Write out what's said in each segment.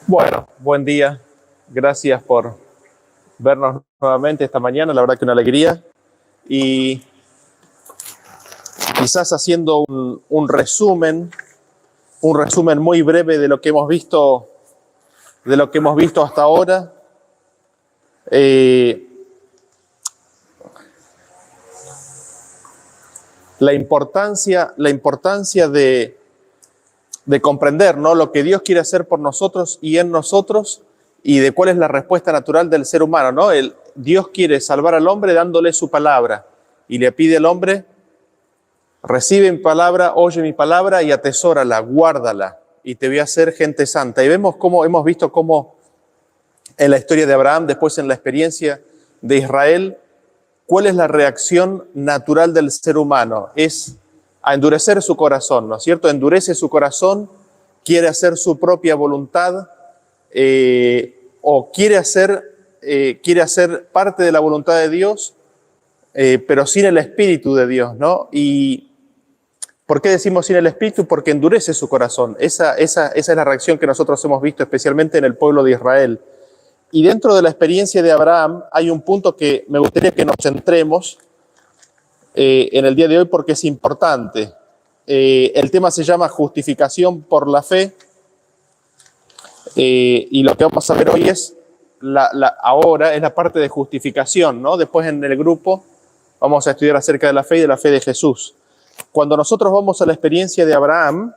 Bueno, buen día. Gracias por vernos nuevamente esta mañana. La verdad que una alegría. Y quizás haciendo un resumen muy breve de lo que hemos visto, hasta ahora. La importancia de comprender, ¿no?, lo que Dios quiere hacer por nosotros y en nosotros, y de cuál es la respuesta natural del ser humano, ¿no? Dios quiere salvar al hombre dándole su palabra, y le pide al hombre: recibe mi palabra, oye mi palabra y atesórala, guárdala, y te voy a hacer gente santa. Y hemos visto cómo en la historia de Abraham, después en la experiencia de Israel, cuál es la reacción natural del ser humano. Es a endurecer su corazón, ¿no es cierto? Endurece su corazón, quiere hacer su propia voluntad, o quiere hacer parte de la voluntad de Dios, pero sin el Espíritu de Dios, ¿no? ¿Y por qué decimos sin el Espíritu? Porque endurece su corazón. Esa es la reacción que nosotros hemos visto, especialmente en el pueblo de Israel. Y dentro de la experiencia de Abraham hay un punto que me gustaría que nos centremos en el día de hoy, porque es importante. El tema se llama justificación por la fe, y lo que vamos a ver hoy es ahora es la parte de justificación, ¿no? Después en el grupo vamos a estudiar acerca de la fe y de la fe de Jesús. Cuando nosotros vamos a la experiencia de Abraham,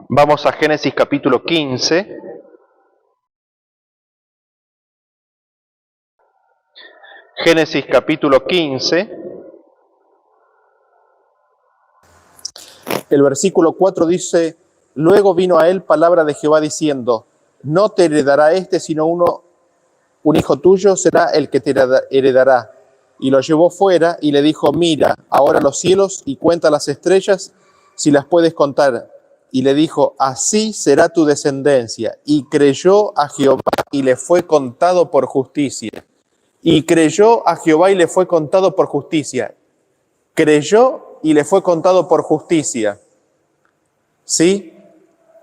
vamos a Génesis capítulo 15. Génesis capítulo 15. El versículo 4 dice: luego vino a él palabra de Jehová diciendo: no te heredará sino un hijo tuyo será el que te heredará. Y lo llevó fuera y le dijo: mira ahora los cielos y cuenta las estrellas, si las puedes contar. Y le dijo: así será tu descendencia. Y creyó a Jehová y le fue contado por justicia. Y creyó a Jehová y le fue contado por justicia. Creyó y le fue contado por justicia. ¿Sí?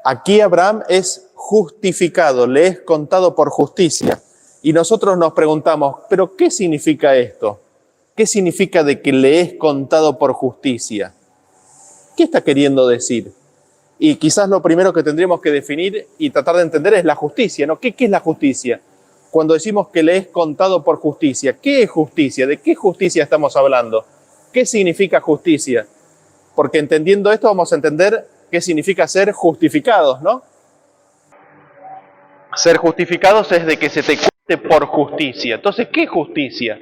Aquí Abraham es justificado, le es contado por justicia. Y nosotros nos preguntamos: ¿pero qué significa esto? ¿Qué significa de que le es contado por justicia? ¿Qué está queriendo decir? Y quizás lo primero que tendríamos que definir y tratar de entender es la justicia, ¿no? ¿Qué es la justicia? Cuando decimos que le es contado por justicia, ¿qué es justicia? ¿De qué justicia estamos hablando? ¿Qué significa justicia? Porque entendiendo esto vamos a entender qué significa ser justificados, ¿no? Ser justificados es de que se te cuente por justicia. Entonces, ¿qué justicia?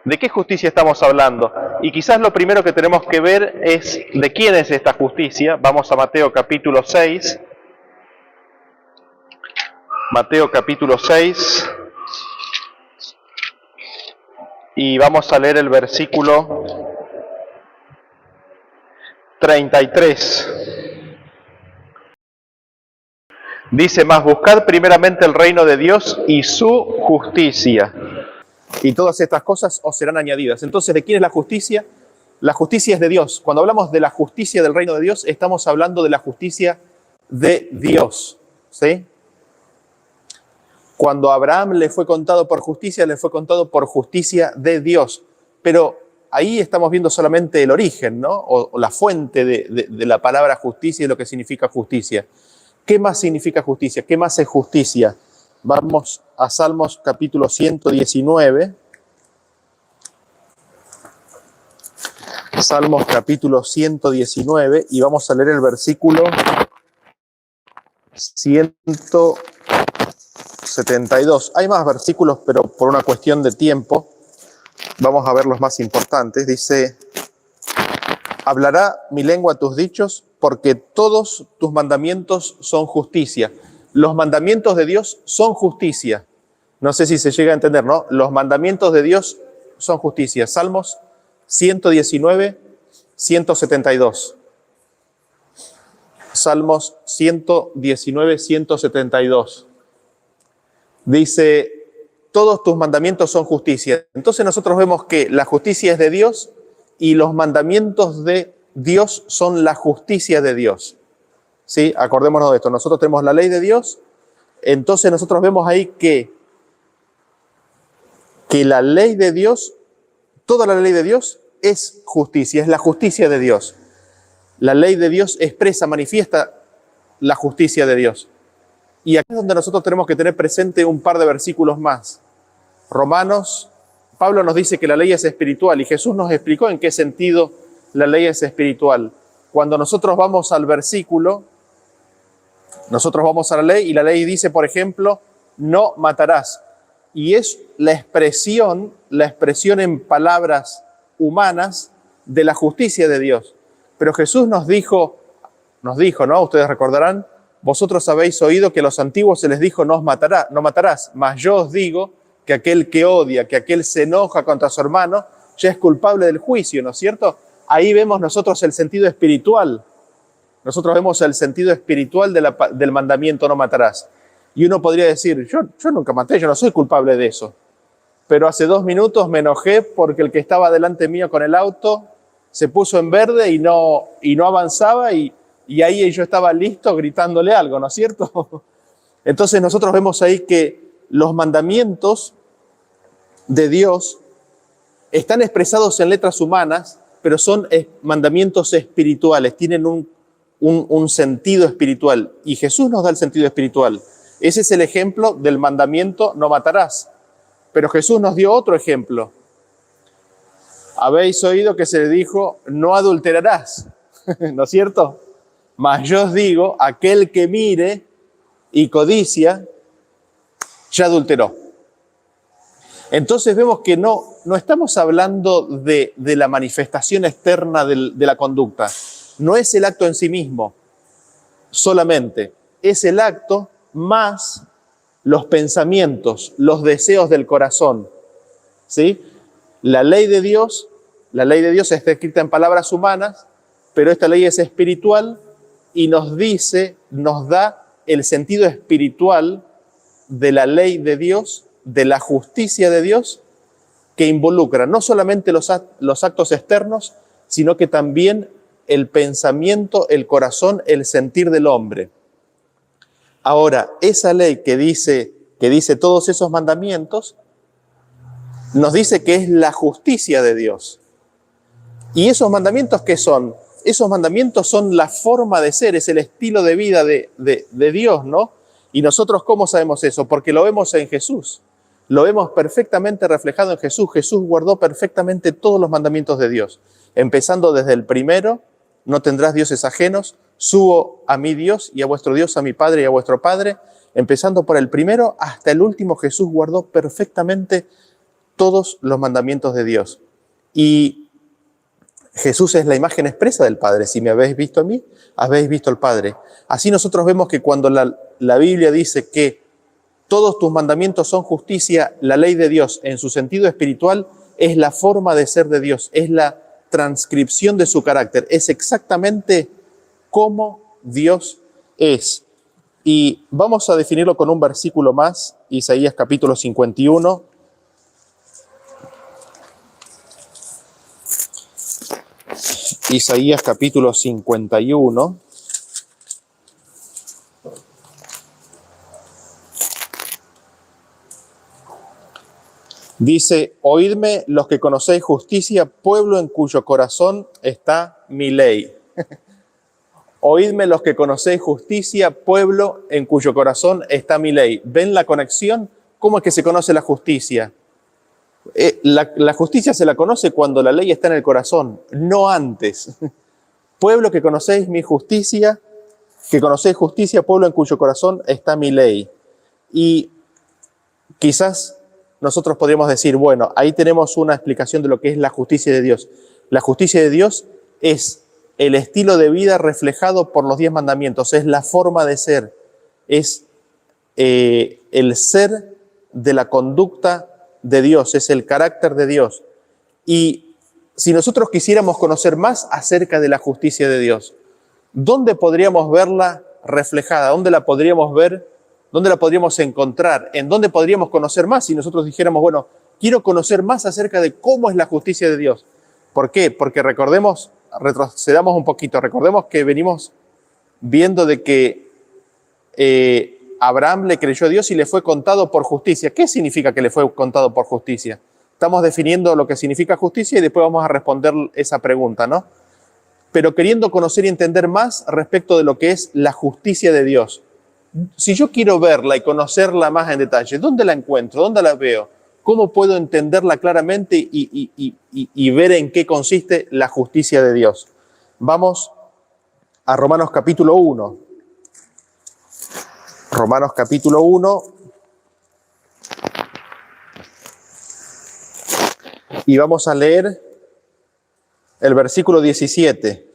¿De qué justicia estamos hablando? Y quizás lo primero que tenemos que ver es de quién es esta justicia. Vamos a Mateo capítulo 6. Mateo capítulo 6. Y vamos a leer el versículo 33. Dice: mas buscad primeramente el reino de Dios y su justicia, y todas estas cosas os serán añadidas. Entonces, ¿de quién es la justicia? La justicia es de Dios. Cuando hablamos de la justicia del reino de Dios, estamos hablando de la justicia de Dios, ¿sí? Cuando a Abraham le fue contado por justicia, le fue contado por justicia de Dios. Pero ahí estamos viendo solamente el origen, ¿no? O la fuente de la palabra justicia y lo que significa justicia. ¿Qué más significa justicia? ¿Qué más es justicia? Vamos a Salmos capítulo 119. Salmos capítulo 119 y vamos a leer el versículo 172. Hay más versículos, pero por una cuestión de tiempo vamos a ver los más importantes. Dice: hablará mi lengua tus dichos, porque todos tus mandamientos son justicia. Los mandamientos de Dios son justicia. No sé si se llega a entender, ¿no? Los mandamientos de Dios son justicia. Salmos 119, 172. Salmos 119, 172. Dice: todos tus mandamientos son justicia. Entonces nosotros vemos que la justicia es de Dios y los mandamientos de Dios son la justicia de Dios. ¿Sí? Acordémonos de esto. Nosotros tenemos la ley de Dios Entonces nosotros vemos ahí que la ley de Dios, toda la ley de Dios es justicia, es la justicia de Dios. La ley de Dios expresa, manifiesta la justicia de Dios. Y aquí es donde nosotros tenemos que tener presente un par de versículos más. Romanos, Pablo nos dice que la ley es espiritual y Jesús nos explicó en qué sentido la ley es espiritual. Cuando nosotros vamos al versículo, nosotros vamos a la ley y la ley dice, por ejemplo, no matarás. Y es la expresión en palabras humanas de la justicia de Dios. Pero Jesús nos dijo, ¿no? Ustedes recordarán, vosotros habéis oído que a los antiguos se les dijo, no matarás, mas yo os digo que aquel que odia, que aquel se enoja contra su hermano, ya es culpable del juicio, ¿no es cierto? Ahí vemos nosotros el sentido espiritual. Nosotros vemos el sentido espiritual del mandamiento no matarás. Y uno podría decir, yo nunca maté, yo no soy culpable de eso. Pero hace 2 minutos me enojé porque el que estaba delante mío con el auto se puso en verde y no avanzaba y ahí yo estaba listo gritándole algo, ¿no es cierto? Entonces nosotros vemos ahí que los mandamientos de Dios están expresados en letras humanas, pero son mandamientos espirituales, tienen un sentido espiritual. Y Jesús nos da el sentido espiritual. Ese es el ejemplo del mandamiento no matarás. Pero Jesús nos dio otro ejemplo. Habéis oído que se le dijo, no adulterarás, ¿no es cierto? Mas yo os digo, aquel que mire y codicia, ya adulteró. Entonces vemos que no estamos hablando de la manifestación externa de la conducta. No es el acto en sí mismo solamente, es el acto más los pensamientos, los deseos del corazón. ¿Sí? La ley de Dios está escrita en palabras humanas, pero esta ley es espiritual y nos da el sentido espiritual de la ley de Dios, de la justicia de Dios, que involucra no solamente los actos externos, sino que también el pensamiento, el corazón, el sentir del hombre. Ahora, esa ley que dice todos esos mandamientos, nos dice que es la justicia de Dios. ¿Y esos mandamientos qué son? Esos mandamientos son la forma de ser, es el estilo de vida de Dios, ¿no? Y nosotros, ¿cómo sabemos eso? Porque lo vemos en Jesús. Lo vemos perfectamente reflejado en Jesús. Jesús guardó perfectamente todos los mandamientos de Dios. Empezando desde el primero, no tendrás dioses ajenos, subo a mi Dios y a vuestro Dios, a mi Padre y a vuestro Padre. Empezando por el primero hasta el último, Jesús guardó perfectamente todos los mandamientos de Dios. Y Jesús es la imagen expresa del Padre. Si me habéis visto a mí, habéis visto al Padre. Así nosotros vemos que cuando la Biblia dice que todos tus mandamientos son justicia, la ley de Dios en su sentido espiritual es la forma de ser de Dios, es la transcripción de su carácter, es exactamente cómo Dios es. Y vamos a definirlo con un versículo más, Isaías capítulo 51. Isaías capítulo 51. Dice, oídme los que conocéis justicia, pueblo en cuyo corazón está mi ley. Oídme los que conocéis justicia, pueblo en cuyo corazón está mi ley. ¿Ven la conexión? ¿Cómo es que se conoce la justicia? La justicia se la conoce cuando la ley está en el corazón, no antes. Pueblo que conocéis mi justicia, que conocéis justicia, pueblo en cuyo corazón está mi ley. Y quizás nosotros podríamos decir, bueno, ahí tenemos una explicación de lo que es la justicia de Dios. La justicia de Dios es el estilo de vida reflejado por los 10 mandamientos, es la forma de ser, es el ser de la conducta de Dios, es el carácter de Dios. Y si nosotros quisiéramos conocer más acerca de la justicia de Dios, ¿dónde podríamos verla reflejada? ¿Dónde la podríamos ver? ¿Dónde la podríamos encontrar? ¿En dónde podríamos conocer más si nosotros dijéramos, bueno, quiero conocer más acerca de cómo es la justicia de Dios? ¿Por qué? Porque retrocedamos un poquito, recordemos que venimos viendo de que Abraham le creyó a Dios y le fue contado por justicia. ¿Qué significa que le fue contado por justicia? Estamos definiendo lo que significa justicia y después vamos a responder esa pregunta, ¿no? Pero queriendo conocer y entender más respecto de lo que es la justicia de Dios. Si yo quiero verla y conocerla más en detalle, ¿dónde la encuentro? ¿Dónde la veo? ¿Cómo puedo entenderla claramente y ver en qué consiste la justicia de Dios? Vamos a Romanos capítulo 1. Romanos capítulo 1. Y vamos a leer el versículo 17,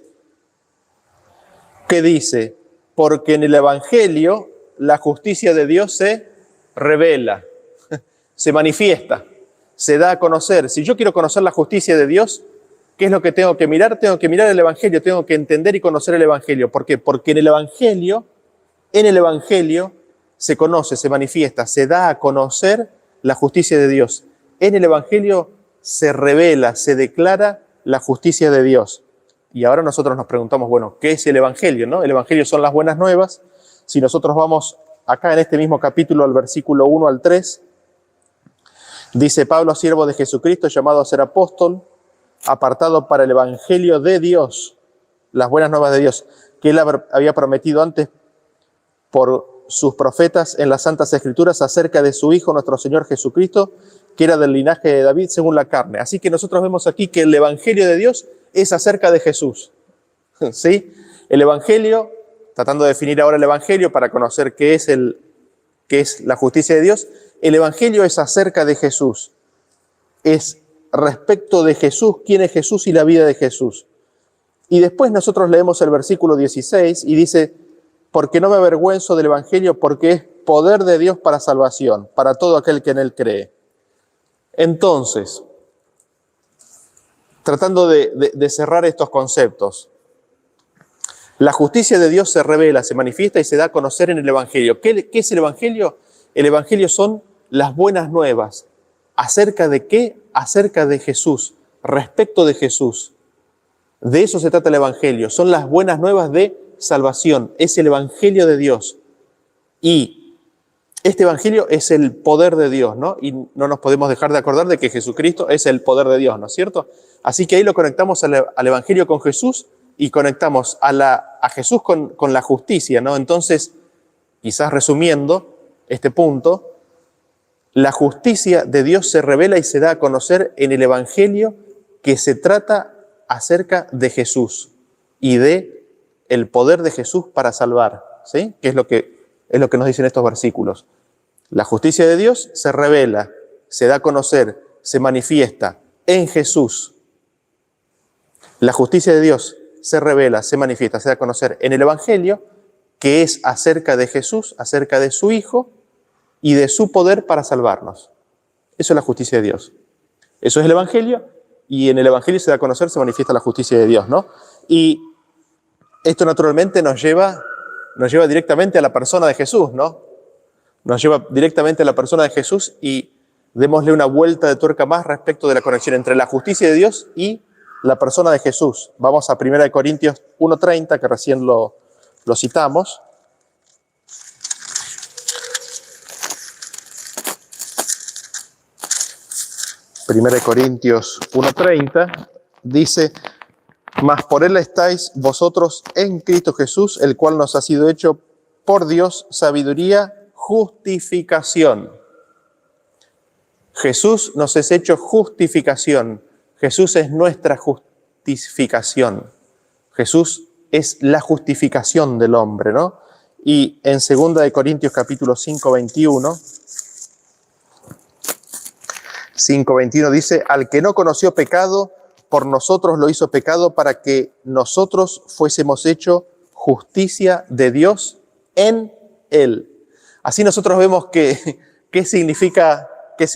que dice: porque en el Evangelio la justicia de Dios se revela, se manifiesta, se da a conocer. Si yo quiero conocer la justicia de Dios, ¿qué es lo que tengo que mirar? Tengo que mirar el Evangelio, tengo que entender y conocer el Evangelio. ¿Por qué? Porque en el Evangelio se conoce, se manifiesta, se da a conocer la justicia de Dios. En el Evangelio se revela, se declara la justicia de Dios. Y ahora nosotros nos preguntamos, bueno, ¿qué es el Evangelio, no? El Evangelio son las buenas nuevas. Si nosotros vamos acá en este mismo capítulo al versículo 1 al 3, dice: Pablo, siervo de Jesucristo, llamado a ser apóstol, apartado para el Evangelio de Dios, las buenas nuevas de Dios, que él había prometido antes por sus profetas en las Santas Escrituras acerca de su Hijo, nuestro Señor Jesucristo, que era del linaje de David según la carne. Así que nosotros vemos aquí que el Evangelio de Dios es acerca de Jesús. ¿Sí? El Evangelio, tratando de definir ahora el Evangelio para conocer qué es la justicia de Dios, el Evangelio es acerca de Jesús. Es respecto de Jesús, quién es Jesús y la vida de Jesús. Y después nosotros leemos el versículo 16 y dice: porque no me avergüenzo del Evangelio, porque es poder de Dios para salvación, para todo aquel que en él cree. Entonces, tratando de cerrar estos conceptos, la justicia de Dios se revela, se manifiesta y se da a conocer en el Evangelio. ¿Qué es el Evangelio? El Evangelio son las buenas nuevas. ¿Acerca de qué? Acerca de Jesús, respecto de Jesús. De eso se trata el Evangelio. Son las buenas nuevas de salvación. Es el Evangelio de Dios. Y este Evangelio es el poder de Dios, ¿no? Y no nos podemos dejar de acordar de que Jesucristo es el poder de Dios, ¿no es cierto? Así que ahí lo conectamos al Evangelio con Jesús y conectamos a Jesús con la justicia, ¿no? Entonces, quizás resumiendo este punto, la justicia de Dios se revela y se da a conocer en el Evangelio, que se trata acerca de Jesús y de el poder de Jesús para salvar, ¿sí? Que es lo que nos dicen estos versículos. La justicia de Dios se revela, se da a conocer, se manifiesta en Jesús. La justicia de Dios se revela, se manifiesta, se da a conocer en el Evangelio, que es acerca de Jesús, acerca de su Hijo y de su poder para salvarnos. Eso es la justicia de Dios. Eso es el Evangelio, y en el Evangelio se da a conocer, se manifiesta la justicia de Dios, ¿no? Y esto naturalmente nos lleva directamente a la persona de Jesús, ¿no? Nos lleva directamente a la persona de Jesús, y démosle una vuelta de tuerca más respecto de la conexión entre la justicia de Dios y la persona de Jesús. Vamos a 1 Corintios 1:30, que recién lo citamos. Primera de Corintios 1:30 dice: mas por él estáis vosotros en Cristo Jesús, el cual nos ha sido hecho por Dios sabiduría, justificación. Jesús nos es hecho justificación. Jesús es nuestra justificación. Jesús es la justificación del hombre, ¿no? Y en 2 de Corintios capítulo 5:21, 5:21 dice: al que no conoció pecado, por nosotros lo hizo pecado, para que nosotros fuésemos hecho justicia de Dios en él. Así nosotros vemos qué significa que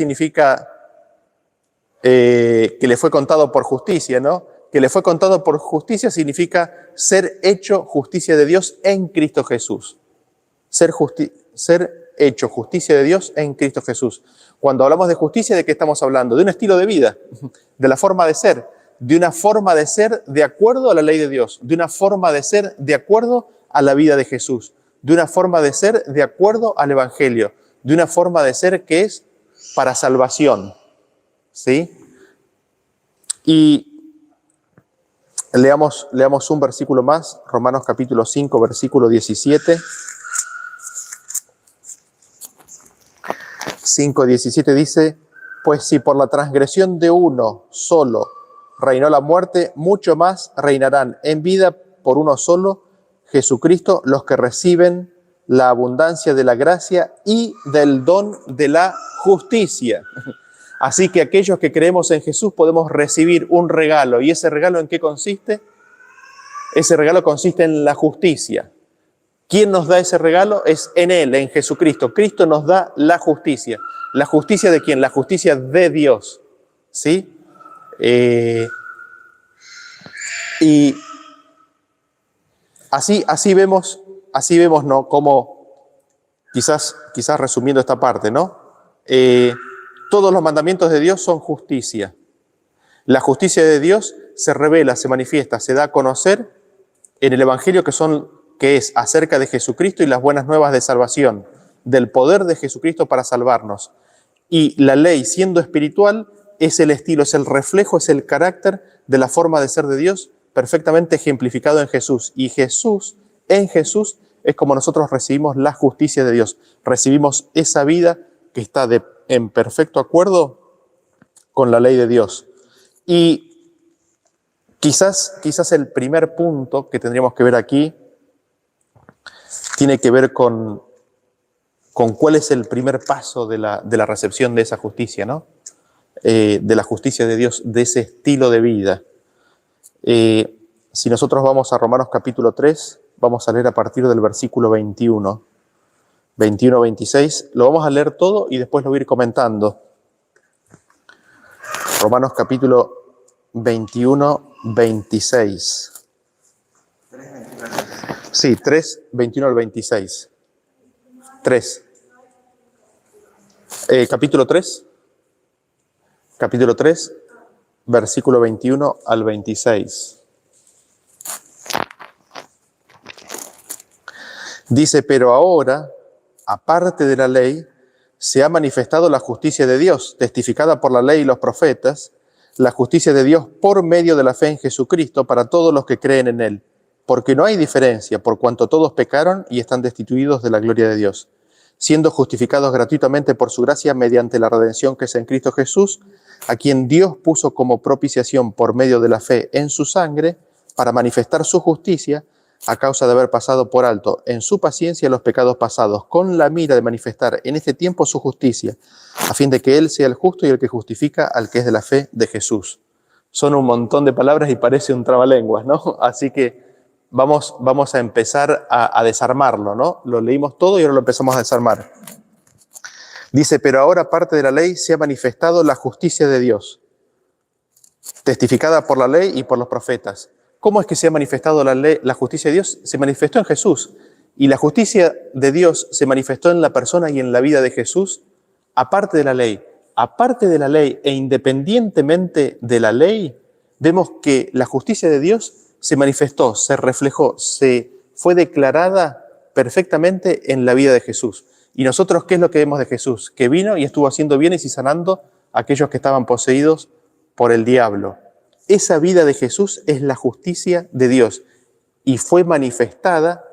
le fue contado por justicia, ¿no? Que le fue contado por justicia significa ser hecho justicia de Dios en Cristo Jesús. Ser hecho justicia de Dios en Cristo Jesús. Cuando hablamos de justicia, ¿de qué estamos hablando? De un estilo de vida, de la forma de ser, de una forma de ser de acuerdo a la ley de Dios, de una forma de ser de acuerdo a la vida de Jesús, de una forma de ser de acuerdo al Evangelio, de una forma de ser que es para salvación, ¿sí? Y leamos un versículo más, Romanos capítulo 5, versículo 17. 5:17 dice, pues si por la transgresión de uno solo reinó la muerte, mucho más reinarán en vida por uno solo, Jesucristo, los que reciben la abundancia de la gracia y del don de la justicia. Así que aquellos que creemos en Jesús podemos recibir un regalo. ¿Y ese regalo en qué consiste? Ese regalo consiste en la justicia. ¿Quién nos da ese regalo? Es en Él, en Jesucristo. Cristo nos da la justicia. ¿La justicia de quién? La justicia de Dios. ¿Sí? Y así vemos, ¿no? Como, quizás resumiendo esta parte, ¿no? Todos los mandamientos de Dios son justicia. La justicia de Dios se revela, se manifiesta, se da a conocer en el Evangelio que es acerca de Jesucristo y las buenas nuevas de salvación, del poder de Jesucristo para salvarnos. Y la ley, siendo espiritual, es el estilo, es el reflejo, es el carácter de la forma de ser de Dios, perfectamente ejemplificado en Jesús. Y en Jesús, es como nosotros recibimos la justicia de Dios. Recibimos esa vida que está en perfecto acuerdo con la ley de Dios. Y quizás el primer punto que tendríamos que ver aquí tiene que ver con cuál es el primer paso de la recepción de esa justicia, ¿no? De la justicia de Dios, de ese estilo de vida. Si nosotros vamos a Romanos capítulo 3, vamos a leer a partir del versículo 21, 26, lo vamos a leer todo y después lo voy a ir comentando. Romanos capítulo 21, 26. Sí, 3, 21 al 26. 3. Capítulo 3. Capítulo 3, versículo 21 al 26. Dice, pero ahora, aparte de la ley, se ha manifestado la justicia de Dios, testificada por la ley y los profetas, la justicia de Dios por medio de la fe en Jesucristo para todos los que creen en Él. Porque no hay diferencia, por cuanto todos pecaron y están destituidos de la gloria de Dios, siendo justificados gratuitamente por su gracia mediante la redención que es en Cristo Jesús, a quien Dios puso como propiciación por medio de la fe en su sangre, para manifestar su justicia, a causa de haber pasado por alto en su paciencia los pecados pasados, con la mira de manifestar en este tiempo su justicia, a fin de que Él sea el justo y el que justifica al que es de la fe de Jesús. Son un montón de palabras y parece un trabalenguas, ¿no? Así que vamos a empezar a desarmarlo, ¿no? Lo leímos todo y ahora lo empezamos a desarmar. Dice, pero ahora parte de la ley se ha manifestado la justicia de Dios, testificada por la ley y por los profetas. ¿Cómo es que se ha manifestado la justicia de Dios? Se manifestó en Jesús. Y la justicia de Dios se manifestó en la persona y en la vida de Jesús, aparte de la ley. Aparte de la ley e independientemente de la ley, vemos que la justicia de Dios se manifestó, se reflejó, fue declarada perfectamente en la vida de Jesús. ¿Y nosotros qué es lo que vemos de Jesús? Que vino y estuvo haciendo bienes y sanando a aquellos que estaban poseídos por el diablo. Esa vida de Jesús es la justicia de Dios y fue manifestada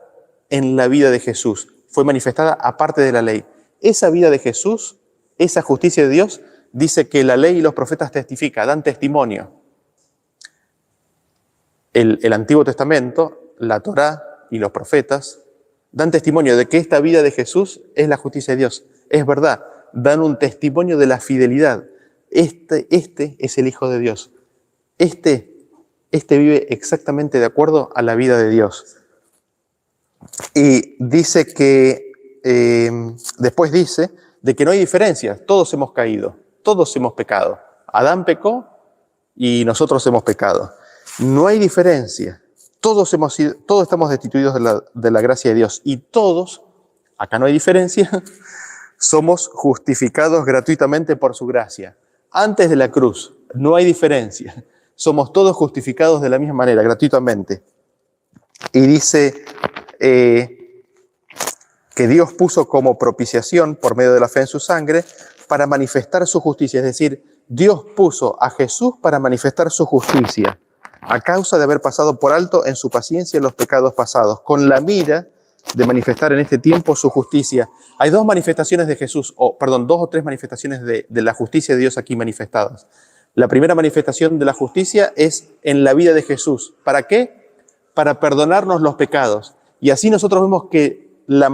en la vida de Jesús. Fue manifestada aparte de la ley. Esa vida de Jesús, esa justicia de Dios, dice que la ley y los profetas testifican, dan testimonio. El Antiguo Testamento, la Torá y los profetas dan testimonio de que esta vida de Jesús es la justicia de Dios. Es verdad, dan un testimonio de la fidelidad. Este es el Hijo de Dios. Este vive exactamente de acuerdo a la vida de Dios. Y dice que, después dice, de que no hay diferencias. Todos hemos caído, todos hemos pecado. Adán pecó y nosotros hemos pecado. No hay diferencia. Todos estamos destituidos de la gracia de Dios. Y todos, acá no hay diferencia, somos justificados gratuitamente por su gracia. Antes de la cruz, no hay diferencia. Somos todos justificados de la misma manera, gratuitamente. Y dice, que Dios puso como propiciación por medio de la fe en su sangre para manifestar su justicia. Es decir, Dios puso a Jesús para manifestar su justicia a causa de haber pasado por alto en su paciencia los pecados pasados, con la mira de manifestar en este tiempo su justicia. Hay dos manifestaciones de Jesús, dos o tres manifestaciones de la justicia de Dios aquí manifestadas. La primera manifestación de la justicia es en la vida de Jesús. ¿Para qué? Para perdonarnos los pecados. Y así nosotros vemos que la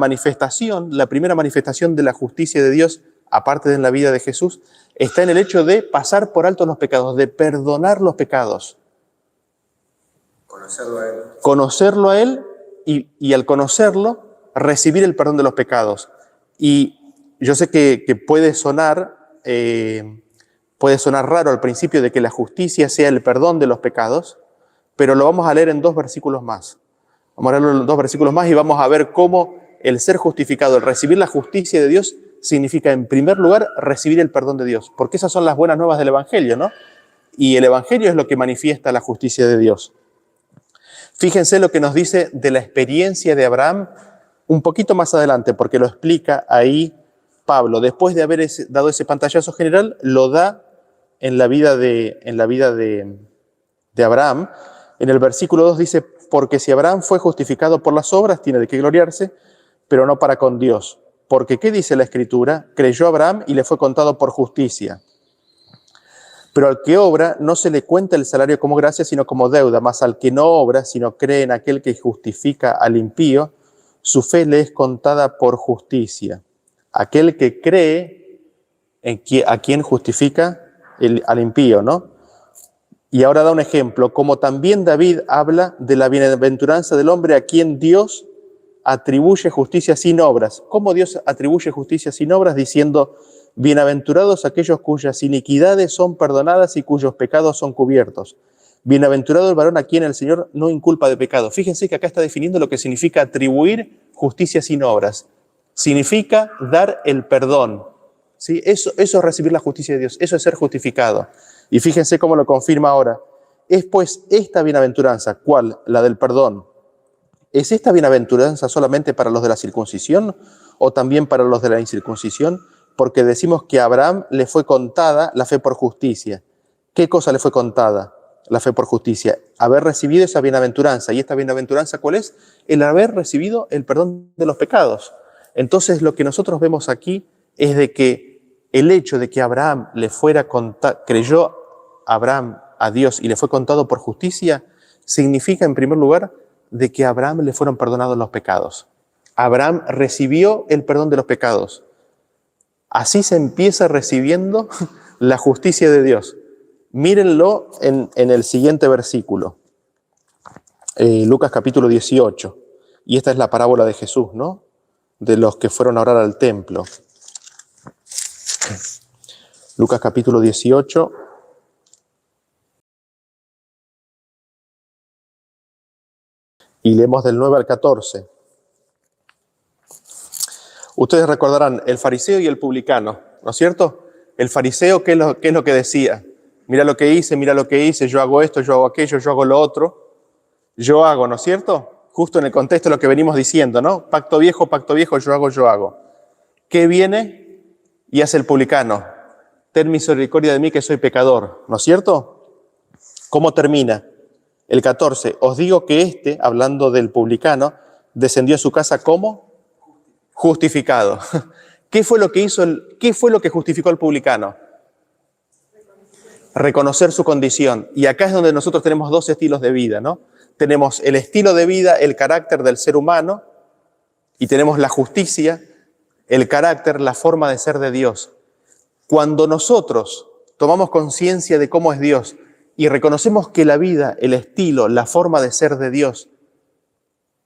primera manifestación de la justicia de Dios, aparte de en la vida de Jesús, está en el hecho de pasar por alto los pecados, de perdonar los pecados. Conocerlo a Él y al conocerlo, recibir el perdón de los pecados. Y yo sé que puede sonar raro al principio de que la justicia sea el perdón de los pecados, pero lo vamos a leer en 2 versículos más. Vamos a leerlo en 2 versículos más y vamos a ver cómo el ser justificado, el recibir la justicia de Dios, significa en primer lugar recibir el perdón de Dios, porque esas son las buenas nuevas del Evangelio, ¿no? Y el Evangelio es lo que manifiesta la justicia de Dios. Fíjense lo que nos dice de la experiencia de Abraham un poquito más adelante, porque lo explica ahí Pablo. Después de haber dado ese pantallazo general, lo da en la vida de Abraham. En el versículo 2 dice, porque si Abraham fue justificado por las obras, tiene de qué gloriarse, pero no para con Dios. Porque, ¿qué dice la Escritura? Creyó Abraham y le fue contado por justicia. Pero al que obra no se le cuenta el salario como gracia, sino como deuda. Mas al que no obra, sino cree en aquel que justifica al impío, su fe le es contada por justicia. Aquel que cree a quien justifica al impío, ¿no? Y ahora da un ejemplo, como también David habla de la bienaventuranza del hombre a quien Dios atribuye justicia sin obras. ¿Cómo Dios atribuye justicia sin obras? Diciendo, bienaventurados aquellos cuyas iniquidades son perdonadas y cuyos pecados son cubiertos. Bienaventurado el varón a quien el Señor no inculpa de pecado. Fíjense que acá está definiendo lo que significa atribuir justicia sin obras. Significa dar el perdón. ¿Sí? Eso es recibir la justicia de Dios, eso es ser justificado. Y fíjense cómo lo confirma ahora. Es pues esta bienaventuranza, ¿cuál? La del perdón. ¿Es esta bienaventuranza solamente para los de la circuncisión o también para los de la incircuncisión? Porque decimos que a Abraham le fue contada la fe por justicia. ¿Qué cosa le fue contada? La fe por justicia. Haber recibido esa bienaventuranza. ¿Y esta bienaventuranza cuál es? El haber recibido el perdón de los pecados. Entonces lo que nosotros vemos aquí es de que el hecho de que Abraham creyó Abraham a Dios y le fue contado por justicia, significa en primer lugar de que a Abraham le fueron perdonados los pecados. Abraham recibió el perdón de los pecados. Así se empieza recibiendo la justicia de Dios. Mírenlo en el siguiente versículo, Lucas capítulo 18. Y esta es la parábola de Jesús, ¿no? De los que fueron a orar al templo. Lucas capítulo 18. Y leemos del 9 al 14. Ustedes recordarán el fariseo y el publicano, ¿no es cierto? El fariseo, ¿qué es lo que decía? Mira lo que hice, yo hago esto, yo hago aquello, yo hago lo otro. Yo hago, ¿no es cierto? Justo en el contexto de lo que venimos diciendo, ¿no? Pacto viejo, yo hago. ¿Qué viene? Y hace el publicano. Ten misericordia de mí que soy pecador, ¿no es cierto? ¿Cómo termina? El 14, os digo que hablando del publicano, descendió a su casa como justificado. ¿Qué fue lo que hizo qué fue lo que justificó al publicano? Reconocer su condición. Y acá es donde nosotros tenemos dos estilos de vida, ¿no? Tenemos el estilo de vida, el carácter del ser humano, y tenemos la justicia, el carácter, la forma de ser de Dios. Cuando nosotros tomamos conciencia de cómo es Dios y reconocemos que la vida, el estilo, la forma de ser de Dios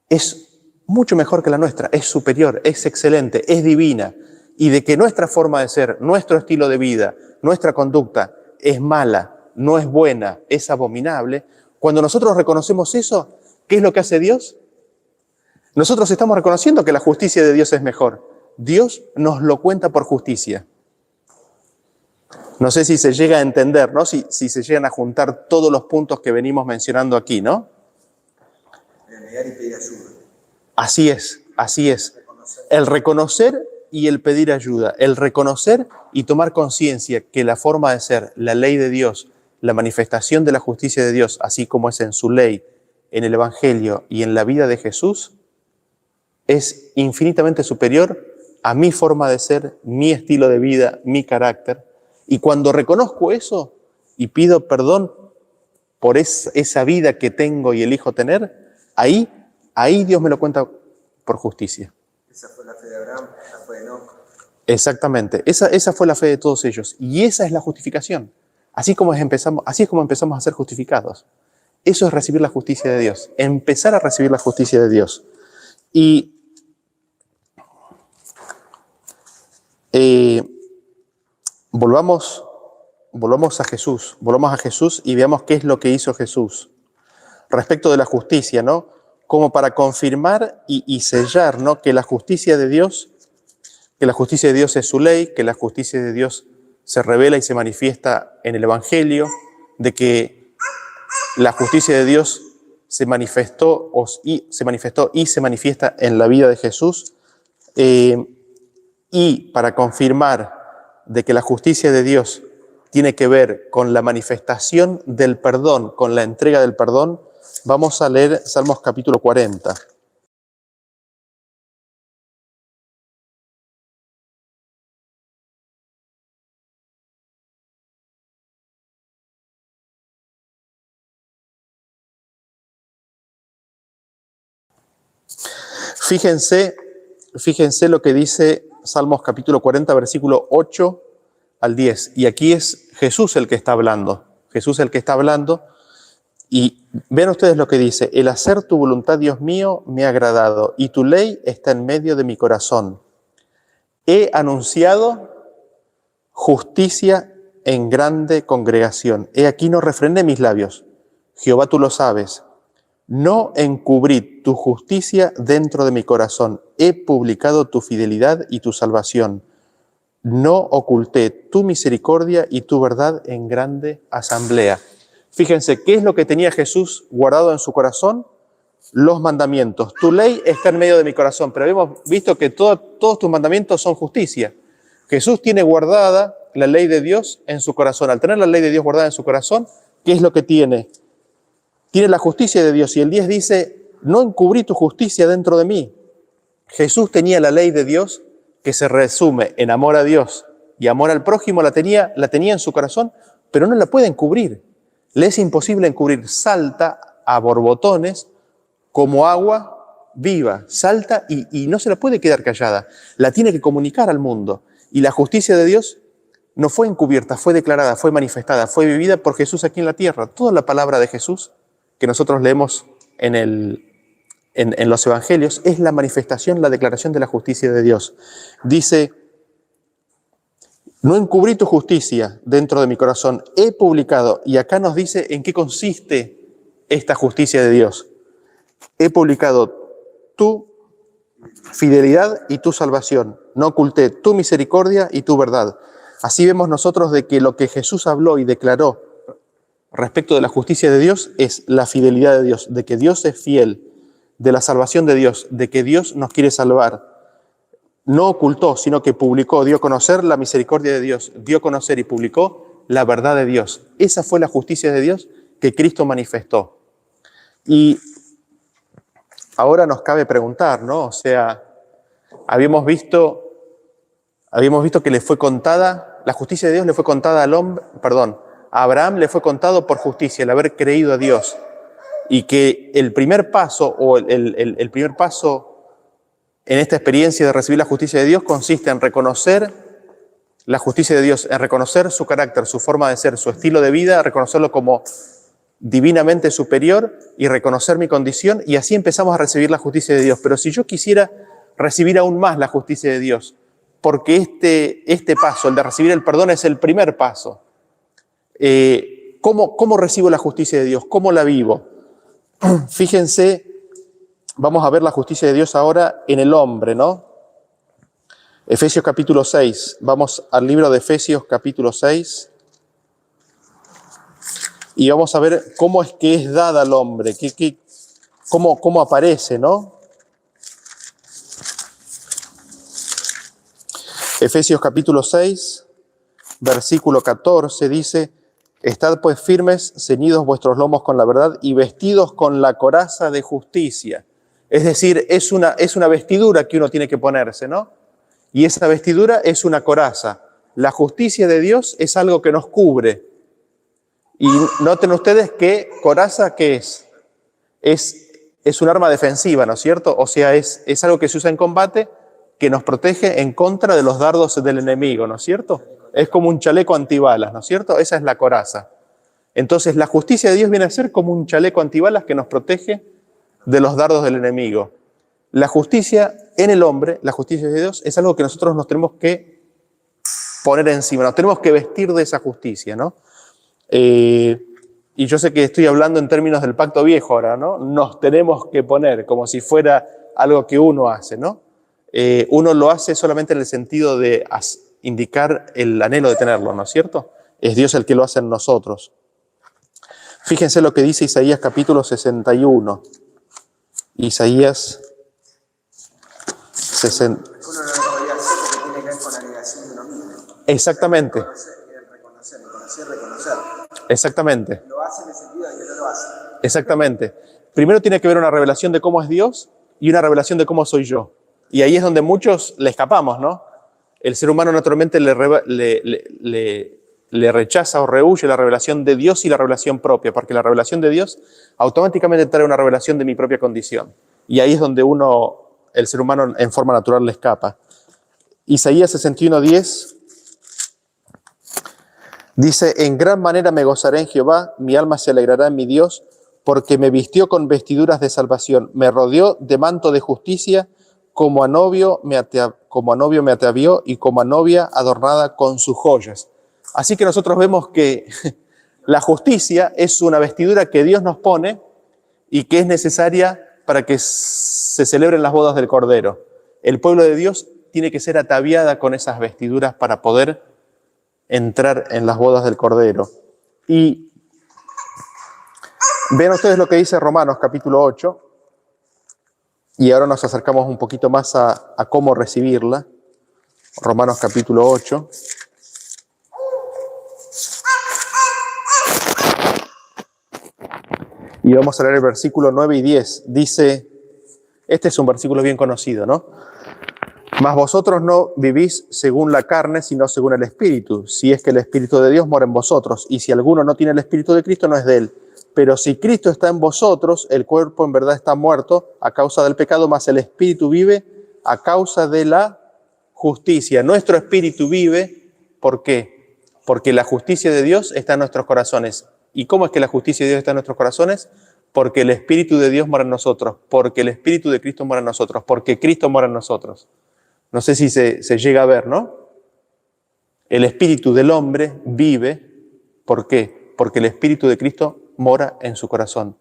es mucho mejor que la nuestra, es superior, es excelente, es divina, y de que nuestra forma de ser, nuestro estilo de vida, nuestra conducta es mala, no es buena, es abominable, cuando nosotros reconocemos eso, ¿qué es lo que hace Dios? Nosotros estamos reconociendo que la justicia de Dios es mejor. Dios nos lo cuenta por justicia. No sé si se llega a entender, ¿no? Si se llegan a juntar todos los puntos que venimos mencionando aquí, ¿no? Así es, así es. El reconocer y el pedir ayuda. El reconocer y tomar conciencia que la forma de ser, la ley de Dios, la manifestación de la justicia de Dios, así como es en su ley, en el Evangelio y en la vida de Jesús, es infinitamente superior a mi forma de ser, mi estilo de vida, mi carácter. Y cuando reconozco eso y pido perdón por esa vida que tengo y elijo tener, ahí Dios me lo cuenta por justicia. Esa fue la fe de Abraham, la fe de Enoc. Exactamente, esa fue la fe de todos ellos. Y esa es la justificación. Así es como empezamos a ser justificados. Eso es recibir la justicia de Dios, empezar a recibir la justicia de Dios. Y volvamos a Jesús y veamos qué es lo que hizo Jesús. Respecto de la justicia, ¿no? Como para confirmar y sellar, ¿no? Que la justicia de Dios es su ley, que la justicia de Dios se revela y se manifiesta en el Evangelio, de que la justicia de Dios se manifestó y se manifiesta en la vida de Jesús, y para confirmar de que la justicia de Dios tiene que ver con la manifestación del perdón, con la entrega del perdón, vamos a leer Salmos capítulo 40. Fíjense lo que dice Salmos capítulo 40, versículo 8 al 10. Y aquí es Jesús el que está hablando. Y ven ustedes lo que dice: el hacer tu voluntad, Dios mío, me ha agradado, y tu ley está en medio de mi corazón. He anunciado justicia en grande congregación. He aquí no refrené mis labios. Jehová, tú lo sabes. No encubrí tu justicia dentro de mi corazón. He publicado tu fidelidad y tu salvación. No oculté tu misericordia y tu verdad en grande asamblea. Fíjense, ¿qué es lo que tenía Jesús guardado en su corazón? Los mandamientos. Tu ley está en medio de mi corazón, pero hemos visto que todos tus mandamientos son justicia. Jesús tiene guardada la ley de Dios en su corazón. Al tener la ley de Dios guardada en su corazón, ¿qué es lo que tiene? Tiene la justicia de Dios. Y el 10 dice: no encubrí tu justicia dentro de mí. Jesús tenía la ley de Dios, que se resume en amor a Dios y amor al prójimo, la tenía en su corazón, pero no la puede encubrir. Le es imposible encubrir. Salta a borbotones como agua viva. Salta y no se la puede quedar callada. La tiene que comunicar al mundo. Y la justicia de Dios no fue encubierta, fue declarada, fue manifestada, fue vivida por Jesús aquí en la tierra. Toda la palabra de Jesús que nosotros leemos en los evangelios es la manifestación, la declaración de la justicia de Dios. Dice: no encubrí tu justicia dentro de mi corazón, he publicado. Y acá nos dice en qué consiste esta justicia de Dios. He publicado tu fidelidad y tu salvación. No oculté tu misericordia y tu verdad. Así vemos nosotros de que lo que Jesús habló y declaró respecto de la justicia de Dios es la fidelidad de Dios, de que Dios es fiel, de la salvación de Dios, de que Dios nos quiere salvar. No ocultó, sino que publicó, dio a conocer la misericordia de Dios, dio a conocer y publicó la verdad de Dios. Esa fue la justicia de Dios que Cristo manifestó. Y ahora nos cabe preguntar, ¿no? O sea, habíamos visto que le fue contada, la justicia de Dios le fue contada a Abraham le fue contado por justicia, el haber creído a Dios. Y que el primer paso, el primer paso en esta experiencia de recibir la justicia de Dios consiste en reconocer la justicia de Dios, en reconocer su carácter, su forma de ser, su estilo de vida, reconocerlo como divinamente superior y reconocer mi condición, y así empezamos a recibir la justicia de Dios. Pero si yo quisiera recibir aún más la justicia de Dios, porque este paso, el de recibir el perdón, es el primer paso, ¿cómo recibo la justicia de Dios? ¿Cómo la vivo? Fíjense, vamos a ver la justicia de Dios ahora en el hombre, ¿no? Efesios capítulo 6. Vamos al libro de Efesios capítulo 6. Y vamos a ver cómo es que es dada al hombre, cómo aparece, ¿no? Efesios capítulo 6, versículo 14 dice: estad pues firmes, ceñidos vuestros lomos con la verdad y vestidos con la coraza de justicia. Es decir, es una vestidura que uno tiene que ponerse, ¿no? Y esa vestidura es una coraza. La justicia de Dios es algo que nos cubre. Y noten ustedes que coraza, ¿qué es? Es un arma defensiva, ¿no es cierto? O sea, es algo que se usa en combate que nos protege en contra de los dardos del enemigo, ¿no es cierto? Es como un chaleco antibalas, ¿no es cierto? Esa es la coraza. Entonces, la justicia de Dios viene a ser como un chaleco antibalas que nos protege de los dardos del enemigo. La justicia en el hombre, la justicia de Dios, es algo que nosotros nos tenemos que poner encima, nos tenemos que vestir de esa justicia, ¿no? Y yo sé que estoy hablando en términos del pacto viejo ahora, ¿no? Nos tenemos que poner como si fuera algo que uno hace, ¿no? Uno lo hace solamente en el sentido de indicar el anhelo de tenerlo, ¿no es cierto? Es Dios el que lo hace en nosotros. Fíjense lo que dice Isaías capítulo 61. Isaías 60. Uno no lo podría hacer porque tiene que ver con la negación de uno mismo. Exactamente. Reconocer. Exactamente. Lo hace en el sentido de que no lo hace. Exactamente. Primero tiene que ver una revelación de cómo es Dios y una revelación de cómo soy yo. Y ahí es donde muchos le escapamos, ¿no? El ser humano naturalmente le rechaza o rehúye la revelación de Dios y la revelación propia, porque la revelación de Dios automáticamente trae una revelación de mi propia condición. Y ahí es donde el ser humano en forma natural le escapa. Isaías 61:10 dice: en gran manera me gozaré en Jehová, mi alma se alegrará en mi Dios, porque me vistió con vestiduras de salvación, me rodeó de manto de justicia, como a novio me atavió y como a novia adornada con sus joyas. Así que nosotros vemos que la justicia es una vestidura que Dios nos pone y que es necesaria para que se celebren las bodas del Cordero. El pueblo de Dios tiene que ser ataviada con esas vestiduras para poder entrar en las bodas del Cordero. Y vean ustedes lo que dice Romanos capítulo 8, y ahora nos acercamos un poquito más a cómo recibirla. Romanos capítulo 8. Y vamos a leer el versículo 9 y 10. Dice, este es un versículo bien conocido, ¿no? Mas vosotros no vivís según la carne, sino según el Espíritu, si es que el Espíritu de Dios mora en vosotros. Y si alguno no tiene el Espíritu de Cristo, no es de él. Pero si Cristo está en vosotros, el cuerpo en verdad está muerto a causa del pecado, mas el Espíritu vive a causa de la justicia. Nuestro Espíritu vive, ¿por qué? Porque la justicia de Dios está en nuestros corazones. ¿Y cómo es que la justicia de Dios está en nuestros corazones? Porque el Espíritu de Dios mora en nosotros, porque el Espíritu de Cristo mora en nosotros, porque Cristo mora en nosotros. No sé si se llega a ver, ¿no? El Espíritu del hombre vive, ¿por qué? Porque el Espíritu de Cristo mora en su corazón.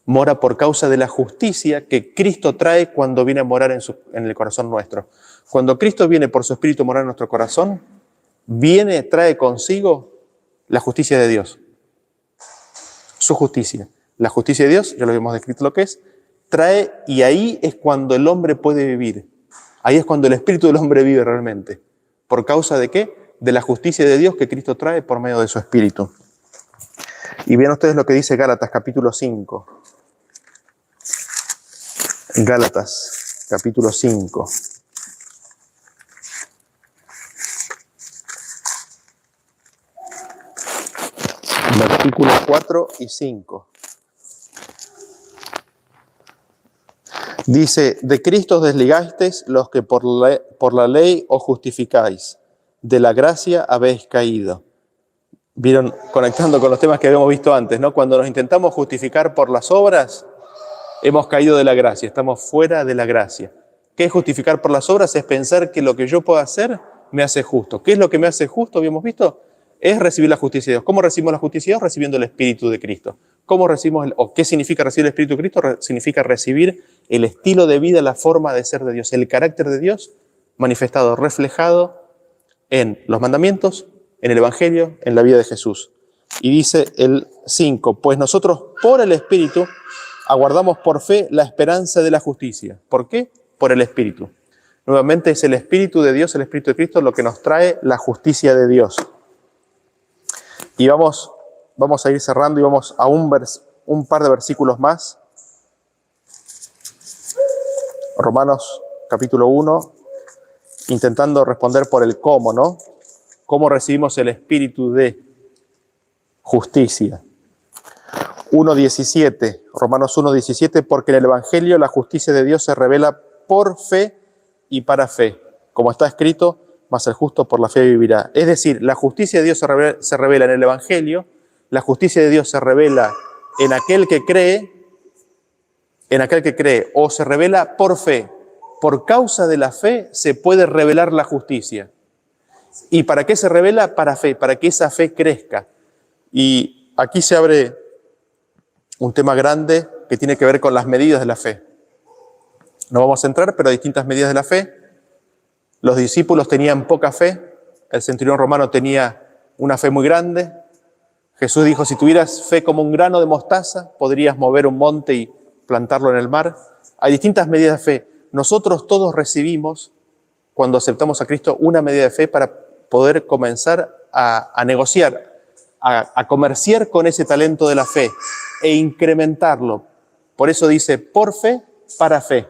Mora por causa de la justicia que Cristo trae cuando viene a morar en el corazón nuestro. Cuando Cristo viene por su Espíritu a morar en nuestro corazón, trae consigo la justicia de Dios. Su justicia. La justicia de Dios, ya lo hemos descrito lo que es, trae, y ahí es cuando el hombre puede vivir. Ahí es cuando el espíritu del hombre vive realmente. ¿Por causa de qué? De la justicia de Dios que Cristo trae por medio de su espíritu. Y vean ustedes lo que dice Gálatas capítulo 5. Gálatas capítulo 5. Versículos 4 y 5. Dice, de Cristo os desligasteis los que por la ley os justificáis, de la gracia habéis caído. Vieron, conectando con los temas que habíamos visto antes, ¿no? Cuando nos intentamos justificar por las obras, hemos caído de la gracia, estamos fuera de la gracia. ¿Qué es justificar por las obras? Es pensar que lo que yo puedo hacer me hace justo. ¿Qué es lo que me hace justo? Habíamos visto. Es recibir la justicia de Dios. ¿Cómo recibimos la justicia de Dios? Recibiendo el Espíritu de Cristo. ¿Cómo recibimos qué significa recibir el Espíritu de Cristo? Significa recibir el estilo de vida, la forma de ser de Dios, el carácter de Dios manifestado, reflejado en los mandamientos, en el Evangelio, en la vida de Jesús. Y dice el 5, pues nosotros por el Espíritu aguardamos por fe la esperanza de la justicia. ¿Por qué? Por el Espíritu. Nuevamente es el Espíritu de Dios, el Espíritu de Cristo, lo que nos trae la justicia de Dios. Y vamos a ir cerrando y vamos a un par de versículos más. Romanos capítulo 1, intentando responder por el cómo, ¿no? ¿Cómo recibimos el Espíritu de justicia? 1:17, Romanos 1:17, porque en el Evangelio la justicia de Dios se revela por fe y para fe. Como está escrito, mas el justo por la fe vivirá. Es decir, la justicia de Dios se revela en el Evangelio, la justicia de Dios se revela en aquel que cree, o se revela por fe. Por causa de la fe se puede revelar la justicia. ¿Y para qué se revela? Para fe, para que esa fe crezca. Y aquí se abre un tema grande que tiene que ver con las medidas de la fe. No vamos a entrar, pero hay distintas medidas de la fe. Los discípulos tenían poca fe, el centurión romano tenía una fe muy grande. Jesús dijo, si tuvieras fe como un grano de mostaza, podrías mover un monte y plantarlo en el mar. Hay distintas medidas de fe. Nosotros todos recibimos, cuando aceptamos a Cristo, una medida de fe para poder comenzar a negociar, a comerciar con ese talento de la fe e incrementarlo. Por eso dice, por fe, para fe.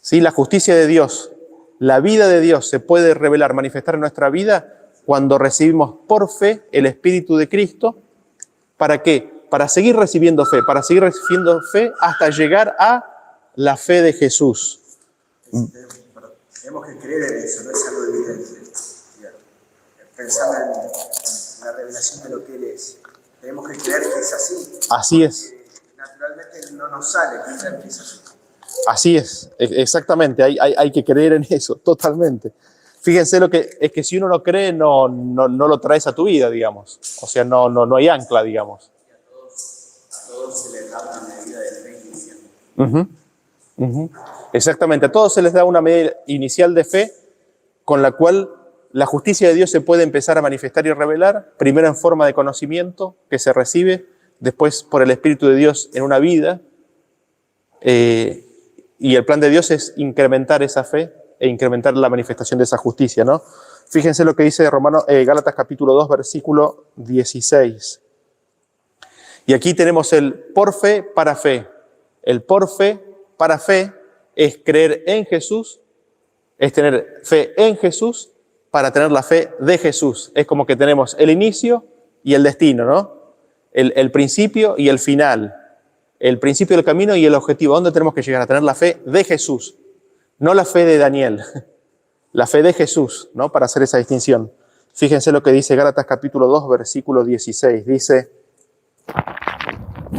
¿Sí? La justicia de Dios, la vida de Dios se puede revelar, manifestar en nuestra vida cuando recibimos por fe el Espíritu de Cristo. ¿Para qué? Para seguir recibiendo fe hasta llegar a la fe de Jesús. Tenemos que creer en eso, no es algo evidente. Pensando en la revelación de lo que Él es. Tenemos que creer que es así. Así es. Naturalmente no nos sale creer que es así. Así es, exactamente, hay que creer en eso, totalmente. Fíjense lo que es que si uno no cree, no lo traes a tu vida, digamos. O sea, no hay ancla, digamos. A todos se les da una medida de fe inicial. Exactamente, a todos se les da una medida inicial de fe con la cual la justicia de Dios se puede empezar a manifestar y revelar, primero en forma de conocimiento que se recibe, después por el Espíritu de Dios en una vida. Y el plan de Dios es incrementar esa fe e incrementar la manifestación de esa justicia, ¿no? Fíjense lo que dice Gálatas capítulo 2, versículo 16. Y aquí tenemos el por fe para fe. El por fe para fe es creer en Jesús, es tener fe en Jesús para tener la fe de Jesús. Es como que tenemos el inicio y el destino, ¿no? El principio y el final. El principio del camino y el objetivo. ¿A dónde tenemos que llegar? A tener la fe de Jesús. No la fe de Daniel. La fe de Jesús, ¿no? Para hacer esa distinción. Fíjense lo que dice Gálatas capítulo 2, versículo 16. Dice,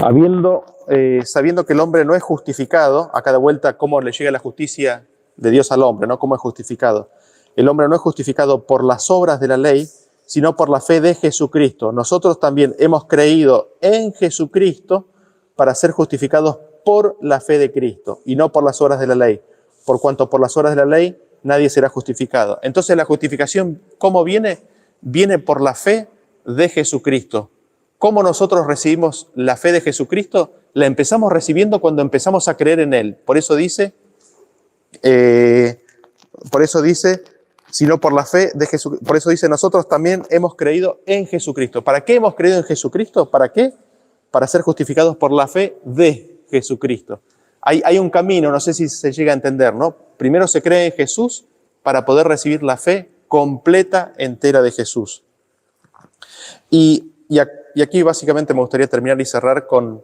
sabiendo que el hombre no es justificado, acá de vuelta cómo le llega la justicia de Dios al hombre, ¿no? Cómo es justificado. El hombre no es justificado por las obras de la ley, sino por la fe de Jesucristo. Nosotros también hemos creído en Jesucristo para ser justificados por la fe de Cristo y no por las obras de la ley. Por cuanto por las obras de la ley nadie será justificado. Entonces la justificación, ¿cómo viene? Viene por la fe de Jesucristo. ¿Cómo nosotros recibimos la fe de Jesucristo? La empezamos recibiendo cuando empezamos a creer en Él. Por eso dice, sino por la fe de Jesucristo. Por eso dice, nosotros también hemos creído en Jesucristo. ¿Para qué hemos creído en Jesucristo? ¿Para qué? Para ser justificados por la fe de Jesucristo. Hay un camino, no sé si se llega a entender, ¿no? Primero se cree en Jesús para poder recibir la fe completa, entera de Jesús. Y aquí básicamente me gustaría terminar y cerrar con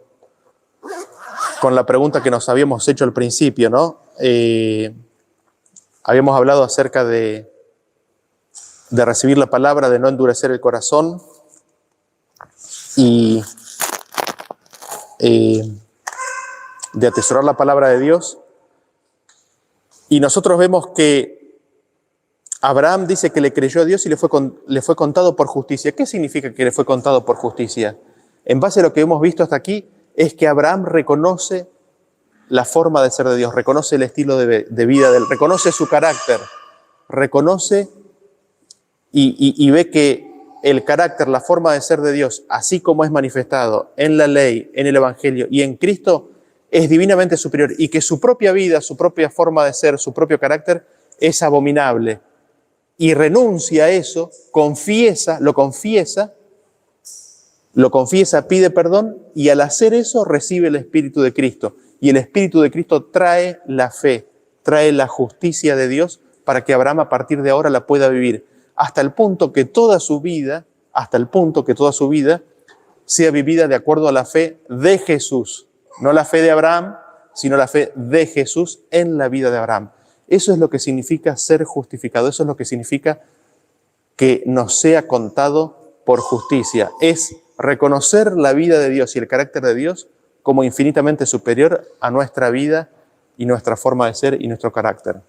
la pregunta que nos habíamos hecho al principio, ¿no? Habíamos hablado acerca de recibir la palabra, de no endurecer el corazón y de atesorar la palabra de Dios. Y nosotros vemos que Abraham dice que le creyó a Dios y le fue contado por justicia. ¿Qué significa que le fue contado por justicia? En base a lo que hemos visto hasta aquí, es que Abraham reconoce la forma de ser de Dios, reconoce el estilo de vida de él, reconoce su carácter, reconoce y ve que el carácter, la forma de ser de Dios, así como es manifestado en la ley, en el Evangelio y en Cristo, es divinamente superior y que su propia vida, su propia forma de ser, su propio carácter es abominable. Y renuncia a eso, lo confiesa, pide perdón y al hacer eso recibe el Espíritu de Cristo. Y el Espíritu de Cristo trae la fe, trae la justicia de Dios para que Abraham a partir de ahora la pueda vivir. Hasta el punto que toda su vida sea vivida de acuerdo a la fe de Jesús. No la fe de Abraham, sino la fe de Jesús en la vida de Abraham. Eso es lo que significa ser justificado. Eso es lo que significa que nos sea contado por justicia. Es reconocer la vida de Dios y el carácter de Dios como infinitamente superior a nuestra vida y nuestra forma de ser y nuestro carácter.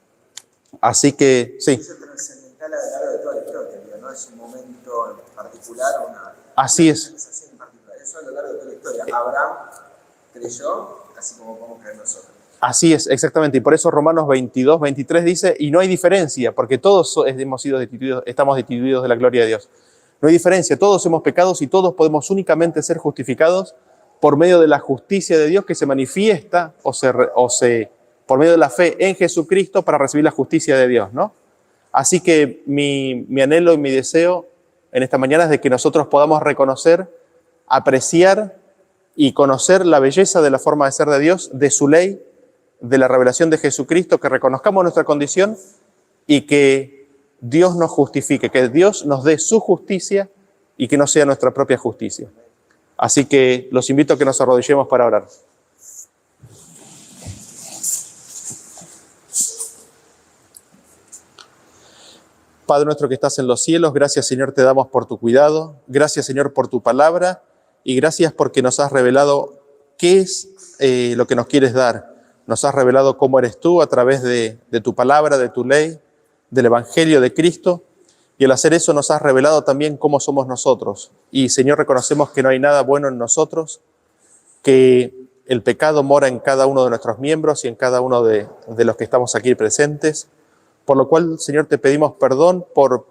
Así que, sí. Eso es trascendental a lo largo de toda la historia, no es un momento en particular, Así es. sensación en particular. Eso a lo largo de toda la historia. Abraham creyó, así como podemos creer nosotros. Así es, exactamente. Y por eso Romanos 22, 23 dice, y no hay diferencia, porque todos estamos destituidos de la gloria de Dios. No hay diferencia, todos hemos pecado y todos podemos únicamente ser justificados por medio de la justicia de Dios que se manifiesta por medio de la fe en Jesucristo para recibir la justicia de Dios, ¿no? Así que mi anhelo y mi deseo en esta mañana es de que nosotros podamos reconocer, apreciar y conocer la belleza de la forma de ser de Dios, de su ley, de la revelación de Jesucristo, que reconozcamos nuestra condición y que Dios nos justifique, que Dios nos dé su justicia y que no sea nuestra propia justicia. Así que los invito a que nos arrodillemos para orar. Padre nuestro que estás en los cielos, gracias Señor te damos por tu cuidado, gracias Señor por tu palabra y gracias porque nos has revelado qué es lo que nos quieres dar. Nos has revelado cómo eres tú a través de tu palabra, de tu ley, del Evangelio de Cristo. Y al hacer eso nos has revelado también cómo somos nosotros. Y Señor, reconocemos que no hay nada bueno en nosotros, que el pecado mora en cada uno de nuestros miembros y en cada uno de los que estamos aquí presentes. Por lo cual, Señor, te pedimos perdón por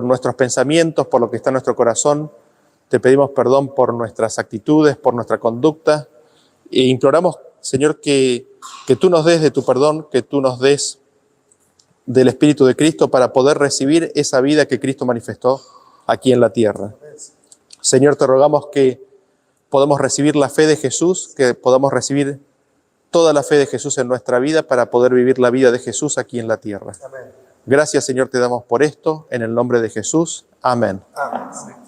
nuestros pensamientos, por lo que está en nuestro corazón. Te pedimos perdón por nuestras actitudes, por nuestra conducta. E imploramos, Señor, que tú nos des de tu perdón, que tú nos des del Espíritu de Cristo para poder recibir esa vida que Cristo manifestó aquí en la tierra. Señor, te rogamos que podamos recibir la fe de Jesús, que podamos recibir toda la fe de Jesús en nuestra vida para poder vivir la vida de Jesús aquí en la tierra. Amén. Gracias, Señor, te damos por esto, en el nombre de Jesús. Amén. Amén.